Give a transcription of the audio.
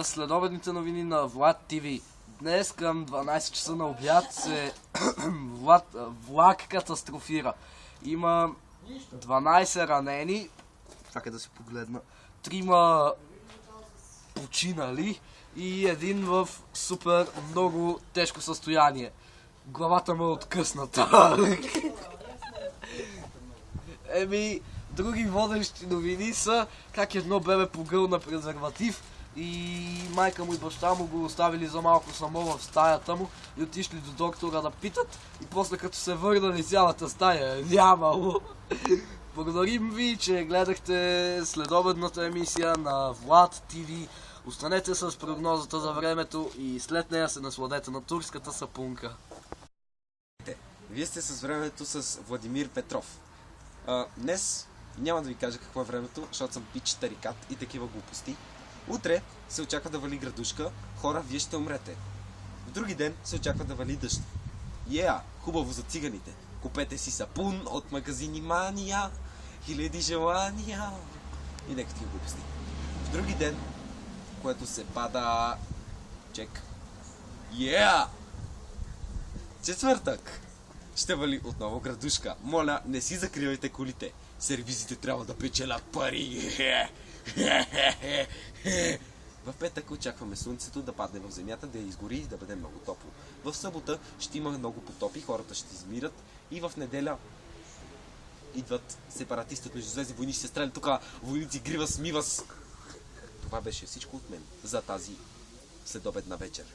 Следобедните новини на Влад ТВ. Днес към 12 часа на обяд се влак катастрофира. Има 12 ранени, чакай да си погледна, 3 починали и един в супер много тежко състояние. Главата му е откъсната. Други водещи новини са как едно бебе погълна презерватив и майка му и баща му го оставили за малко само в стаята му и отишли до доктора да питат и после като се върнали цялата стая нямало. Благодарим ви, че гледахте следобедната емисия на Влад ТВ. Останете с прогнозата за времето и след нея се насладете на турската сапунка. Вие сте с времето с Владимир Петров. Днес няма да ви кажа какво е времето, защото съм пич тарикат и такива глупости. Утре се очаква да вали градушка, хора, вие ще умрете. В други ден се очаква да вали дъжд. Хубаво за циганите. Купете си сапун от магазини Мания, хиляди желания и нека такива глупости. В други ден, което се пада... Четвъртък ще вали отново градушка. Моля, не си закривайте колите. Сервизите трябва да печелят пари. В петък очакваме слънцето да падне в земята, да я изгори и да бъде много топло. В събота ще има много потопи, хората ще измират и в неделя идват сепаратисти от Междузвездни войни, ще се стрелят тук войници Гривас Мивас. Това беше всичко от мен за тази следобедна вечер.